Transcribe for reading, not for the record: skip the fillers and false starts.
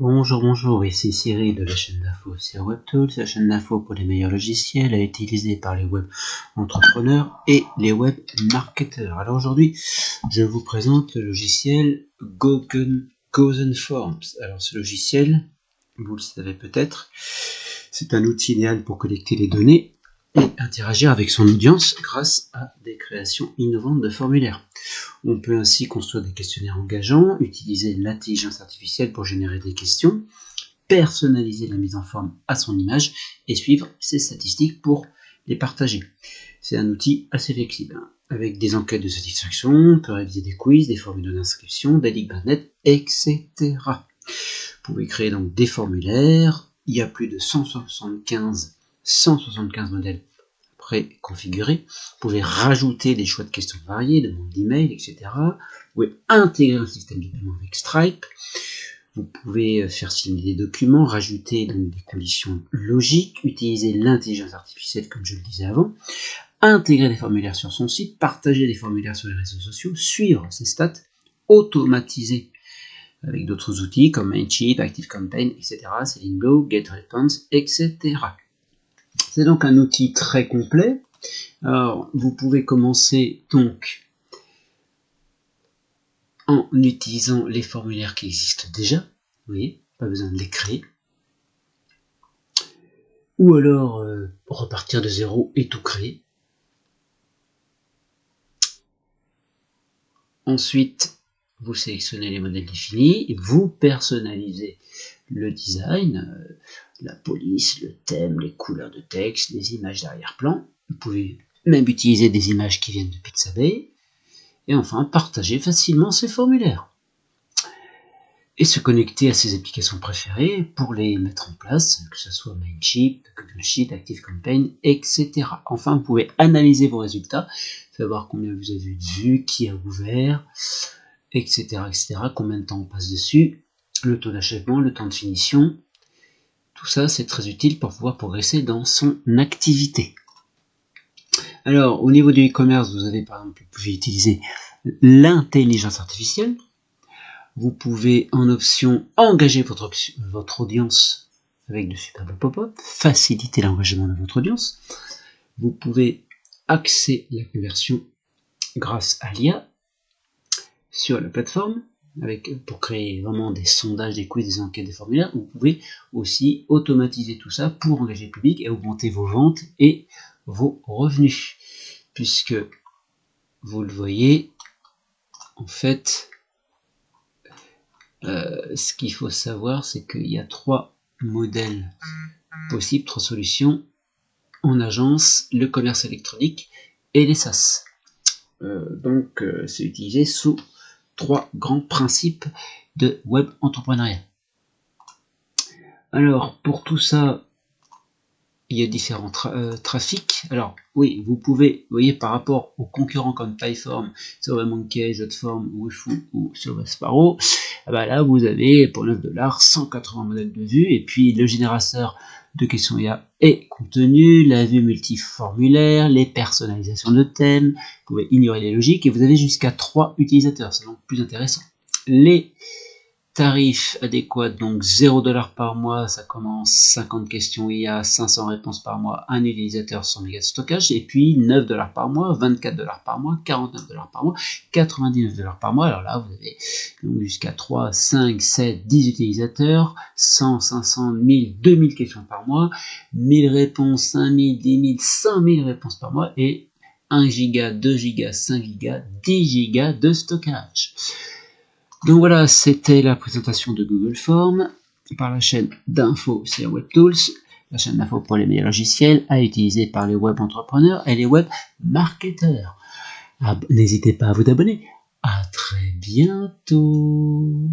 Bonjour, ici Cyril de la chaîne d'info sur WebTools, la chaîne d'info pour les meilleurs logiciels à utiliser par les web entrepreneurs et les web marketeurs. Alors aujourd'hui, je vous présente le logiciel Gozen Forms. Alors ce logiciel, vous le savez peut-être, c'est un outil idéal pour collecter les données et interagir avec son audience grâce à des créations innovantes de formulaires. On peut ainsi construire des questionnaires engageants, utiliser l'intelligence artificielle pour générer des questions, personnaliser la mise en forme à son image et suivre ses statistiques pour les partager. C'est un outil assez flexible, avec des enquêtes de satisfaction, on peut réaliser des quiz, des formulaires d'inscription, des ligues net, etc. Vous pouvez créer donc des formulaires, il y a plus de 175 modèles préconfigurés. Vous pouvez rajouter des choix de questions variés, demandes d'email, etc. Vous pouvez intégrer un système de paiement avec Stripe. Vous pouvez faire signer des documents, rajouter donc des conditions logiques, utiliser l'intelligence artificielle comme je le disais avant, intégrer des formulaires sur son site, partager des formulaires sur les réseaux sociaux, suivre ses stats, automatiser avec d'autres outils comme Mailchimp, ActiveCampaign, etc., Sendinblue, GetResponse, etc. C'est donc un outil très complet. Alors, vous pouvez commencer donc en utilisant les formulaires qui existent déjà. Vous voyez, pas besoin de les créer. Ou alors repartir de zéro et tout créer. Ensuite, vous sélectionnez les modèles définis, et vous personnalisez le design, la police, le thème, les couleurs de texte, les images d'arrière-plan. Vous pouvez même utiliser des images qui viennent de Pixabay. Et enfin, partager facilement ces formulaires. Et se connecter à ses applications préférées pour les mettre en place, que ce soit Mailchimp, Google Sheet, ActiveCampaign, etc. Enfin, vous pouvez analyser vos résultats, savoir combien vous avez de vues, qui a ouvert, etc., etc., combien de temps on passe dessus, le taux d'achèvement, le temps de finition. Tout ça, c'est très utile pour pouvoir progresser dans son activité. Alors, au niveau du e-commerce, vous avez par exemple, vous pouvez utiliser l'intelligence artificielle. Vous pouvez en option engager votre audience avec de superbes pop-up, faciliter l'engagement de votre audience. Vous pouvez axer la conversion grâce à l'IA sur la plateforme pour créer vraiment des sondages, des quiz, des enquêtes, des formulaires. Vous pouvez aussi automatiser tout ça pour engager le public et augmenter vos ventes et vos revenus. Puisque vous le voyez, en fait, ce qu'il faut savoir, c'est qu'il y a 3 modèles possibles, 3 solutions en agence, le commerce électronique et les SaaS. Donc, c'est utilisé sous 3 grands principes de web entrepreneuriat. Alors, pour tout ça, il y a différents trafics. Alors, oui, vous pouvez, vous voyez, par rapport aux concurrents comme Typeform, SurveyMonkey, Jotform, Wufoo ou SurveySparrow, là, vous avez pour 9 $, 180 modèles de vue, et puis le générateur de questions IA et contenu, la vue multiformulaire, les personnalisations de thèmes, vous pouvez ignorer les logiques, et vous avez jusqu'à 3 utilisateurs, c'est donc plus intéressant. Les tarif adéquat, donc 0 $ par mois, ça commence 50 questions IA, 500 réponses par mois, un utilisateur, 100 mégas de stockage, et puis 9 $ par mois, 24 $ par mois, 49 $ par mois, 99 $ par mois. Alors là, vous avez jusqu'à 3, 5, 7, 10 utilisateurs, 100, 500, 1000, 2000 questions par mois, 1000 réponses, 5000, 10 000, 5000 réponses par mois, et 1 giga, 2 gigas, 5 gigas, 10 gigas de stockage. Donc voilà, c'était la présentation de Google Forms par la chaîne d'info sur WebTools, la chaîne d'info pour les meilleurs logiciels à utiliser par les web entrepreneurs et les web marketeurs. N'hésitez pas à vous abonner. À très bientôt.